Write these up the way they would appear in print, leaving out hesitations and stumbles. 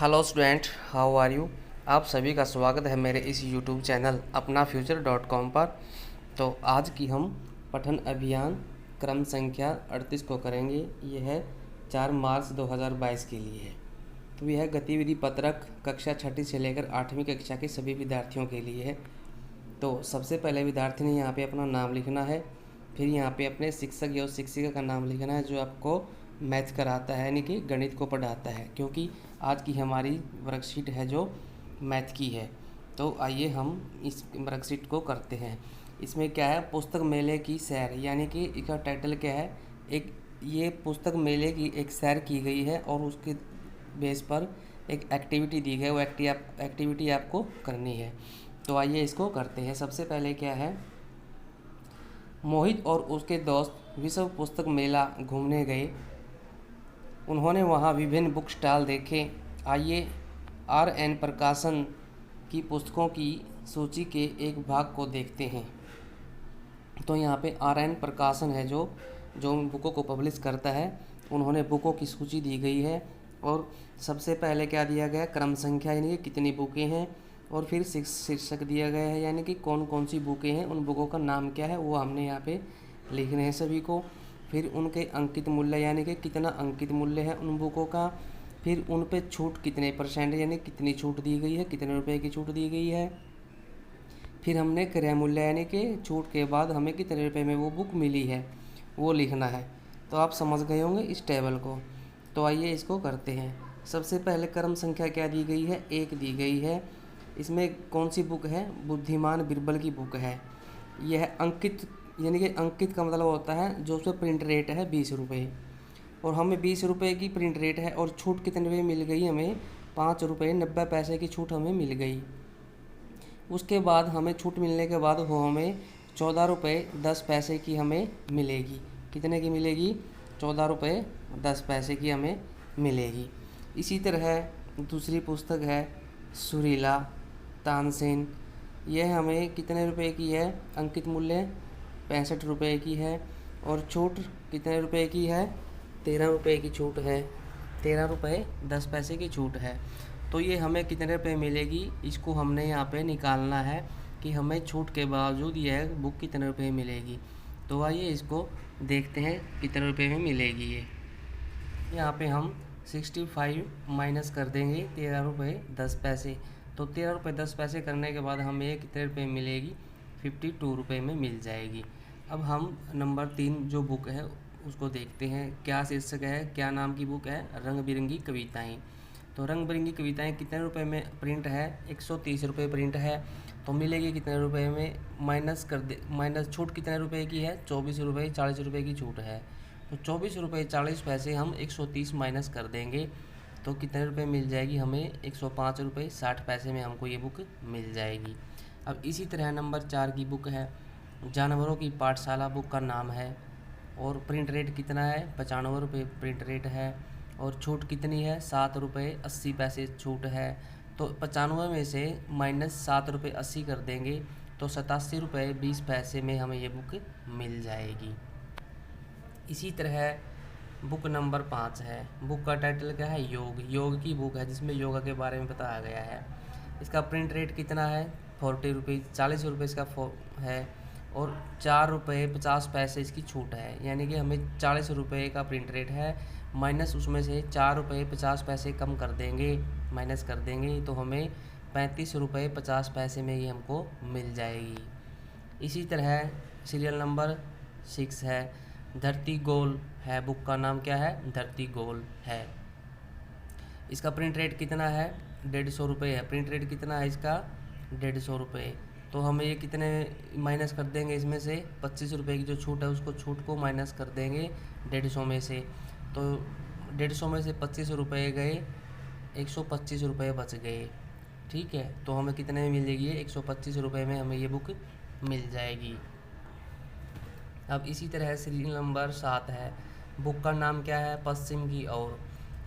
Hello student, how are you. आप सभी का स्वागत है मेरे इस यूट्यूब चैनल अपना फ्यूचर.com पर। तो आज की हम पठन अभियान क्रम संख्या 38 को करेंगे। यह है 4 मार्च 2022 के लिए है। तो यह गतिविधि पत्रक कक्षा 6ठी से लेकर 8वीं कक्षा के सभी विद्यार्थियों के लिए है। तो सबसे पहले विद्यार्थी ने यहाँ पे अपना नाम लिखना है, फिर यहाँ पे अपने शिक्षक या शिक्षिका का नाम लिखना है जो आपको मैथ कराता है, यानी कि गणित को पढ़ाता है, क्योंकि आज की हमारी वर्कशीट है जो मैथ की है। तो आइए हम इस वर्कशीट को करते हैं। इसमें क्या है, पुस्तक मेले की सैर, यानी कि इसका टाइटल क्या है, ये पुस्तक मेले की एक सैर की गई है और उसके बेस पर एक एक्टिविटी दी गई है। वो एक्टिविटी आपको करनी है। तो आइए इसको करते हैं। सबसे पहले क्या है, मोहित और उसके दोस्त विश्व पुस्तक मेला घूमने गए। उन्होंने वहां विभिन्न बुक स्टॉल देखे। आइए RN प्रकाशन की पुस्तकों की सूची के एक भाग को देखते हैं। तो यहाँ पे RN प्रकाशन है जो उन बुकों को पब्लिश करता है। उन्होंने बुकों की सूची दी गई है और सबसे पहले क्या दिया गया, क्रम संख्या, यानी कि कितनी बुकें हैं, और फिर शीर्षक दिया गया है, यानी कि कौन कौन सी बुकें हैं, उन बुकों का नाम क्या है, वो हमने यहाँ पे लिखने हैं सभी को। फिर उनके अंकित मूल्य, यानी कि कितना अंकित मूल्य है उन बुकों का। फिर उन पे छूट कितने %, यानी कितनी छूट दी गई है, कितने रुपए की छूट दी गई है। फिर हमने क्रय मूल्य, यानी कि छूट के बाद हमें कितने रुपए में वो बुक मिली है, वो लिखना है। तो आप समझ गए होंगे इस टेबल को। तो आइए इसको करते हैं। सबसे पहले क्रम संख्या क्या दी गई है, 1 दी गई है। इसमें कौन सी बुक है, बुद्धिमान बिरबल की बुक है। यह अंकित, यानी कि अंकित का मतलब होता है जो उसमें प्रिंट रेट है 20 रुपये, और हमें 20 रुपये की प्रिंट रेट है। और छूट कितने रुपये मिल गई, हमें 5 रुपये 90 पैसे की छूट हमें मिल गई। उसके बाद हमें छूट मिलने के बाद वो हमें 14 रुपये 10 पैसे की हमें मिलेगी। कितने की मिलेगी, 14 रुपये 10 पैसे की हमें मिलेगी। इसी तरह दूसरी पुस्तक है सुरीला तानसेन। यह हमें कितने रुपए की है, अंकित मूल्य 65 रुपये की है, और छूट कितने रुपए की है, 13 रुपये की छूट है। 13 रुपये 10 पैसे की छूट है। तो ये हमें कितने रुपए मिलेगी, इसको हमने यहाँ पे निकालना है कि हमें छूट के बावजूद यह बुक कितने रुपए मिलेगी। तो आइए इसको देखते हैं कितने रुपए में मिलेगी ये। यहाँ पे हम 65 माइनस कर देंगे 13 रुपये 10 पैसे। तो 13 रुपये 10 पैसे करने के बाद हमें कितने रुपये मिलेगी, 52 रुपये में मिल जाएगी। अब हम नंबर 3 जो बुक है उसको देखते हैं। क्या शीर्षक है, क्या नाम की बुक है, रंग बिरंगी कविताएं। तो रंग बिरंगी कविताएं कितने रुपए में प्रिंट है, 130 रुपये प्रिंट है। तो मिलेगी कितने रुपए में, माइनस कर दे, माइनस छूट कितने रुपए की है, 24 रुपये 40 रुपये की छूट है। तो 24 रुपये 40 पैसे हम 130 माइनस कर देंगे तो कितने रुपए मिल जाएगी हमें, 105 रुपये 60 पैसे में हमको ये बुक मिल जाएगी। अब इसी तरह नंबर 4 की बुक है जानवरों की पाठशाला, बुक का नाम है, और प्रिंट रेट कितना है, 95 रुपये प्रिंट रेट है, और छूट कितनी है, 7 रुपये 80 पैसे छूट है। तो 95 में से माइनस 7 रुपये 80 कर देंगे तो 87 रुपये 20 पैसे में हमें ये बुक मिल जाएगी। इसी तरह बुक नंबर 5 है। बुक का टाइटल क्या है, योग की बुक है, जिसमें योगा के बारे में बताया गया है। इसका प्रिंट रेट कितना है, 40 रुपये 40 रुपये इसका है, और 4 रुपये 50 पैसे इसकी छूट है। यानी कि हमें 40 रुपये का प्रिंट रेट है, माइनस उसमें से 4 रुपये 50 पैसे कम कर देंगे, माइनस कर देंगे, तो हमें 35 रुपये 50 पैसे में ये हमको मिल जाएगी। इसी तरह सीरियल नंबर 6 है धरती गोल है। बुक का नाम क्या है, धरती गोल है। इसका प्रिंट रेट कितना है, 150 रुपये है। प्रिंट रेट कितना है इसका, 150 रुपये। तो हमें ये कितने माइनस कर देंगे, इसमें से 25 रुपये की जो छूट है उसको, छूट को माइनस कर देंगे 150 में से। तो 150 में से 25 रुपये गए, 125 रुपये बच गए। ठीक है, तो हमें कितने में मिलेगी, 125 रुपये में हमें ये बुक मिल जाएगी। अब इसी तरह सीरियल नंबर 7 है। बुक का नाम क्या है, पश्चिम की ओर।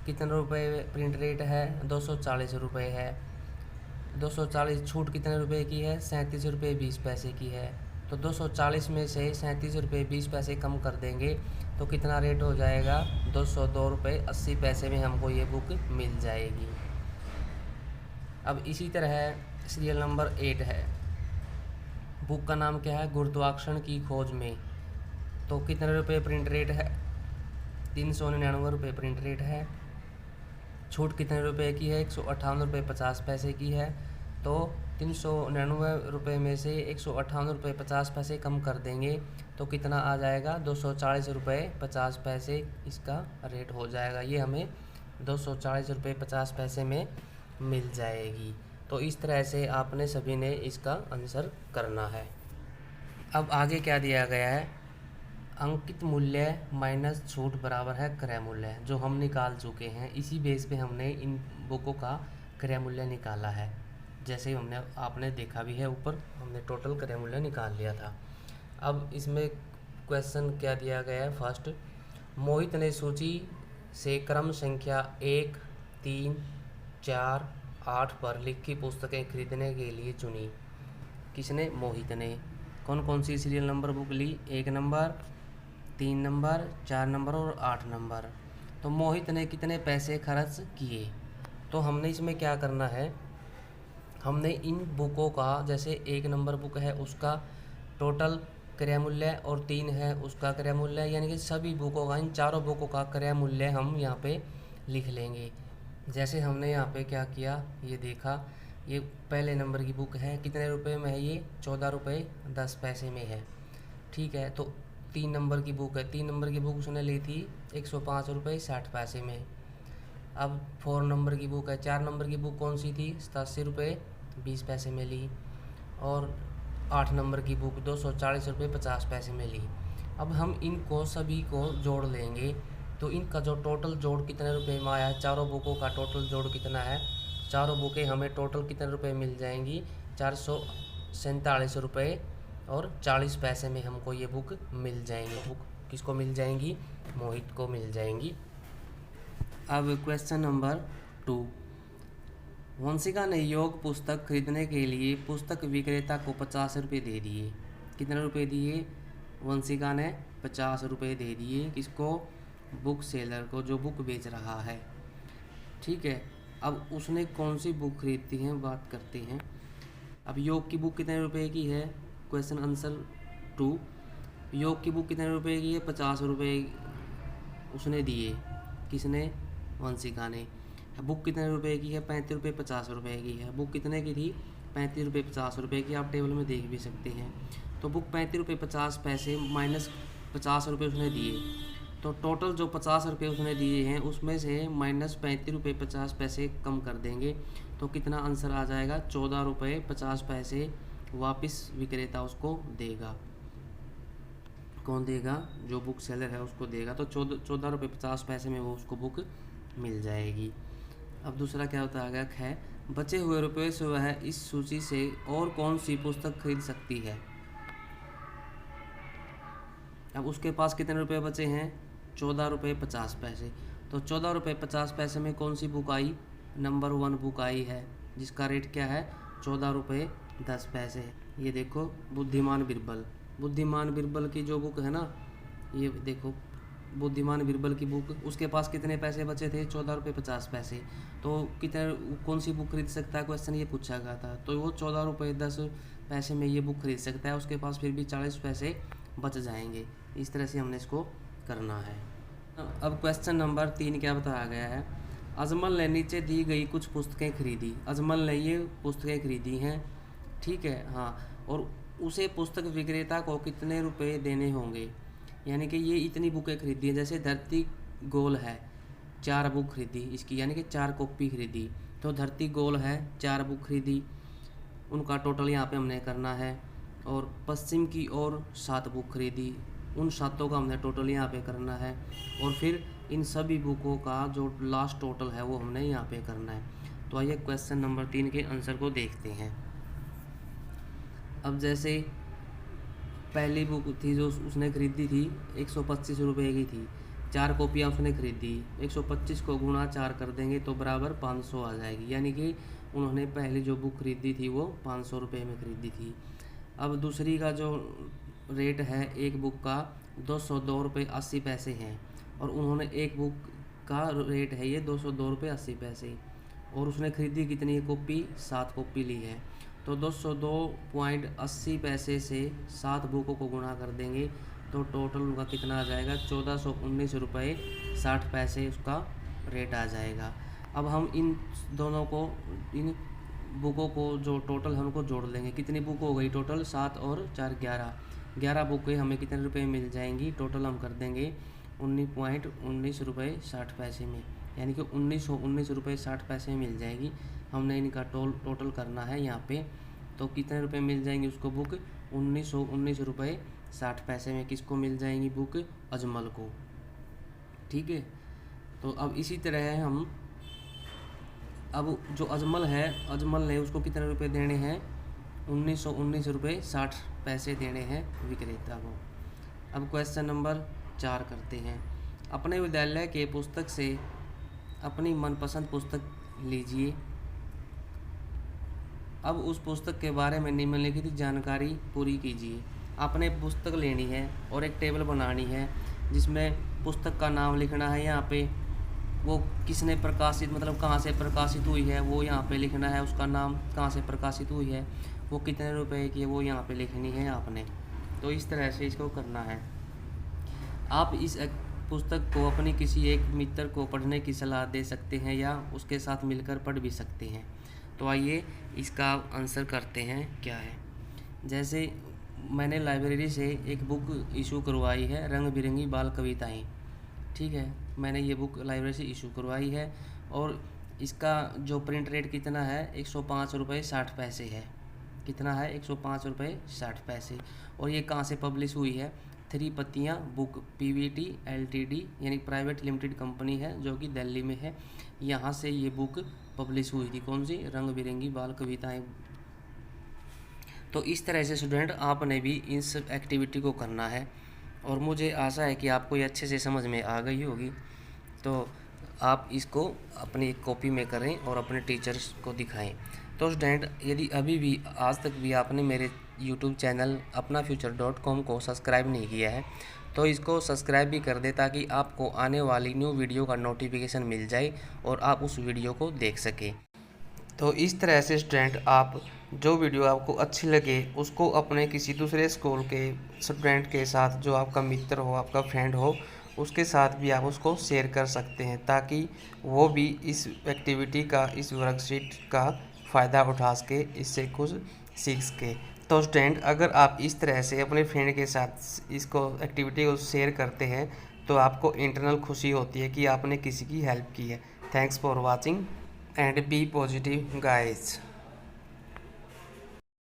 कितने रुपये प्रिंट रेट है, 240 रुपये है। 240 छूट कितने रुपए की है, 37 रुपये 20 पैसे की है। तो 240 में से 37 रुपये 20 पैसे कम कर देंगे तो कितना रेट हो जाएगा, 202 रुपये 80 पैसे में हमको ये बुक मिल जाएगी। अब इसी तरह सीरियल नंबर 8 है। बुक का नाम क्या है? गुरुत्वाकर्षण की खोज में। तो कितने रुपए प्रिंट रेट है? 399 रुपये प्रिंट रेट है। छूट कितने रुपए की है? 158 रुपये 50 पैसे की है। तो 399 रुपये में से 158 रुपये 50 पैसे कम कर देंगे तो कितना आ जाएगा? 240 रुपये 50 पैसे इसका रेट हो जाएगा। ये हमें 240 रुपये 50 पैसे में मिल जाएगी। तो इस तरह से आपने सभी ने इसका आंसर करना है। अब आगे क्या दिया गया है? अंकित मूल्य माइनस छूट बराबर है क्रय मूल्य, जो हम निकाल चुके हैं। इसी बेस पे हमने इन बुकों का क्रय मूल्य निकाला है। जैसे ही आपने देखा भी है ऊपर, हमने टोटल क्रय मूल्य निकाल लिया था। अब इसमें क्वेश्चन क्या दिया गया है? फर्स्ट, मोहित ने सूची से क्रम संख्या 1, 3, 4, 8 पर लिखी पुस्तकें खरीदने के लिए चुनी। किसने? मोहित ने। कौन कौन सी सीरियल नंबर बुक ली? 1 नंबर, 3 नंबर, 4 नंबर और 8 नंबर। तो मोहित ने कितने पैसे खर्च किए? तो हमने इसमें क्या करना है, हमने इन बुकों का, जैसे 1 नंबर बुक है उसका टोटल क्रय मूल्य और 3 है उसका क्रय मूल्य, यानी कि सभी बुकों का, इन चारों बुकों का क्रय मूल्य हम यहाँ पे लिख लेंगे। जैसे हमने यहाँ पे क्या किया, ये देखा, ये पहले नंबर की बुक है, कितने रुपए में है? ये 14 रुपये 10 पैसे में है। ठीक है। तो 3 नंबर की बुक है, 3 नंबर की बुक उसने ली थी 105 रुपये 60 पैसे में। अब 4 नंबर की बुक है, 4 नंबर की बुक कौन सी थी? 87 रुपये 20 पैसे में ली। और 8 नंबर की बुक 240 रुपये 50 पैसे में ली। अब हम इनको सभी को जोड़ लेंगे तो इनका जो टोटल जोड़ कितने रुपए में आया है? चारों बुकों का टोटल जोड़ कितना है? चारों बुकें हमें टोटल कितने रुपए मिल जाएंगी? 447 रुपये और 40 पैसे में हमको ये बुक मिल जाएंगी। बुक किसको मिल जाएंगी? मोहित को मिल जाएंगी। अब क्वेश्चन नंबर 2, वंशिका ने योग पुस्तक खरीदने के लिए पुस्तक विक्रेता को 50 रुपये दे दिए। कितने रुपए दिए? वंशिका ने 50 रुपये दे दिए। किसको? बुक सेलर को, जो बुक बेच रहा है। ठीक है। अब उसने कौन सी बुक खरीदती है बात करते हैं। अब योग की बुक कितने रुपए की है? क्वेश्चन आंसर 2, योग की बुक कितने रुपए की है? 50 रुपये उसने दिए। किसने? वंशिका ने। बुक कितने रुपए की है? 35 रुपये 50 रुपये की है। बुक कितने की थी? 35 रुपये 50 रुपये की। आप टेबल में देख भी सकते हैं। तो बुक 35 रुपये 50 पैसे माइनस 50 रुपये उसने दिए, तो टोटल जो 50 रुपये उसने दिए हैं उसमें से माइनस 35 रुपये 50 पैसे कम कर देंगे तो कितना आंसर आ जाएगा? 14 रुपये 50 पैसे वापस विक्रेता उसको देगा। कौन देगा? जो बुक सेलर है उसको देगा। तो 14 रुपये 50 पैसे में वो उसको बुक मिल जाएगी। अब दूसरा क्या बताया गया है, बचे हुए रुपये से वह इस सूची से और कौन सी पुस्तक खरीद सकती है। अब उसके पास कितने रुपए बचे हैं? 14 रुपये 50 पैसे। तो 14 रुपये 50 पैसे में कौन सी बुक आई? नंबर 1 बुक आई है, जिसका रेट क्या है? 14 रुपये 10 पैसे। ये देखो, बुद्धिमान बिरबल। बुद्धिमान बिरबल की जो बुक है ना, ये देखो बुद्धिमान बिरबल की बुक, उसके पास कितने पैसे बचे थे? 14 रुपये 50 पैसे। तो कितने, कौन सी बुक खरीद सकता है? क्वेश्चन ये पूछा गया था। तो वो 14 रुपये 10 पैसे में ये बुक खरीद सकता है। उसके पास फिर भी 40 पैसे बच जाएंगे। इस तरह से हमने इसको करना है। अब क्वेश्चन नंबर 3 क्या बताया गया है, अजमल ने नीचे दी गई कुछ पुस्तकें खरीदी। अजमल ने ये पुस्तकें खरीदी हैं। ठीक है, हाँ। और उसे पुस्तक विक्रेता को कितने रुपए देने होंगे? यानी कि ये इतनी बुकें खरीदी हैं। जैसे धरती गोल है, 4 बुक खरीदी इसकी, यानी कि 4 कॉपी खरीदी। तो धरती गोल है, 4 बुक खरीदी, उनका टोटल यहाँ पे हमने करना है। और पश्चिम की ओर 7 बुक खरीदी, उन 7 का हमने टोटल यहाँ पे करना है। और फिर इन सभी बुकों का जो लास्ट टोटल है वो हमने यहाँ पे करना है। तो आइए क्वेश्चन नंबर 3 के आंसर को देखते हैं। अब जैसे पहली बुक थी जो उसने खरीदी थी 125 रुपये की थी, 4 कॉपियाँ उसने खरीदी। 125 को गुणा 4 कर देंगे तो बराबर 500 आ जाएगी। यानी कि उन्होंने पहले जो बुक खरीदी थी वो 500 रुपये में खरीदी थी। अब दूसरी का जो रेट है एक बुक का 202 रुपये 80 पैसे हैं, और उन्होंने एक बुक का रेट है ये 202 रुपये 80 पैसे। और उसने खरीदी कितनी कॉपी, 7 कॉपी ली है। तो 202.80 पैसे से 7 बुकों को गुणा कर देंगे तो टोटल उनका कितना आ जाएगा, 1419 रुपये 60 पैसे उसका रेट आ जाएगा। अब हम इन दोनों को, इन बुकों को जो टोटल हमको जोड़ लेंगे। कितनी बुक हो गई टोटल, 7 और 4 11 बुकें हमें कितने रुपए मिल जाएंगी, टोटल हम कर देंगे 19.19 रुपये 60 पैसे में, यानी कि 1919 रुपये 60 पैसे में मिल जाएगी। हमने इनका टोटल करना है यहाँ पे, तो कितने रुपए मिल जाएंगे उसको बुक, 1919 रुपये 60 पैसे में किसको मिल जाएंगी बुक, अजमल को। ठीक है, तो अब इसी तरह हम, अब जो अजमल है, अजमल ने उसको कितने रुपए देने हैं, 1919 रुपये 60 पैसे देने हैं विक्रेता को। अब क्वेश्चन नंबर 4 करते हैं। अपने विद्यालय के पुस्तक से अपनी मनपसंद पुस्तक लीजिए। अब उस पुस्तक के बारे में निम्नलिखित जानकारी पूरी कीजिए। आपने पुस्तक लेनी है और एक टेबल बनानी है जिसमें पुस्तक का नाम लिखना है, यहाँ पे वो किसने प्रकाशित, मतलब कहाँ से प्रकाशित हुई है वो यहाँ पे लिखना है, उसका नाम कहाँ से प्रकाशित हुई है, वो कितने रुपए की है वो यहाँ पे लिखनी है आपने। तो इस तरह से इसको करना है। आप इस पुस्तक को अपनी किसी एक मित्र को पढ़ने की सलाह दे सकते हैं या उसके साथ मिलकर पढ़ भी सकते हैं। तो आइए इसका आंसर करते हैं क्या है। जैसे मैंने लाइब्रेरी से एक बुक इशू करवाई है, रंग बिरंगी बाल कविताएं। ठीक है, मैंने ये बुक लाइब्रेरी से इशू करवाई है और इसका जो प्रिंट रेट कितना है, 105 रुपये 60 पैसे है। कितना है, 105 रुपये 60 पैसे। और ये कहाँ से पब्लिश हुई है, 3 पत्तियाँ बुक पीवीटी एलटीडी यानी प्राइवेट लिमिटेड कंपनी है जो कि दिल्ली में है। यहाँ से ये बुक पब्लिश हुई थी, कौन सी, रंग बिरंगी बाल कविताएं। तो इस तरह से स्टूडेंट आपने भी इस एक्टिविटी को करना है और मुझे आशा है कि आपको ये अच्छे से समझ में आ गई होगी। तो आप इसको अपनी कॉपी में करें और अपने टीचर्स को दिखाएं। तो स्टूडेंट, यदि अभी भी आज तक भी आपने मेरे यूट्यूब चैनल apnafuture.com को सब्सक्राइब नहीं किया है तो इसको सब्सक्राइब भी कर दे ताकि आपको आने वाली न्यू वीडियो का नोटिफिकेशन मिल जाए और आप उस वीडियो को देख सकें। तो इस तरह से स्टूडेंट, आप जो वीडियो आपको अच्छी लगे उसको अपने किसी दूसरे स्कूल के स्टूडेंट के साथ, जो आपका मित्र हो, आपका फ्रेंड हो, उसके साथ भी आप उसको शेयर कर सकते हैं ताकि वो भी इस एक्टिविटी का, इस वर्कशीट का फ़ायदा उठा सके, इससे कुछ सीख सके। तो स्टूडेंट, अगर आप इस तरह से अपने फ्रेंड के साथ इसको एक्टिविटी को शेयर करते हैं तो आपको इंटरनल खुशी होती है कि आपने किसी की हेल्प की है। Thanks for watching and be positive guys।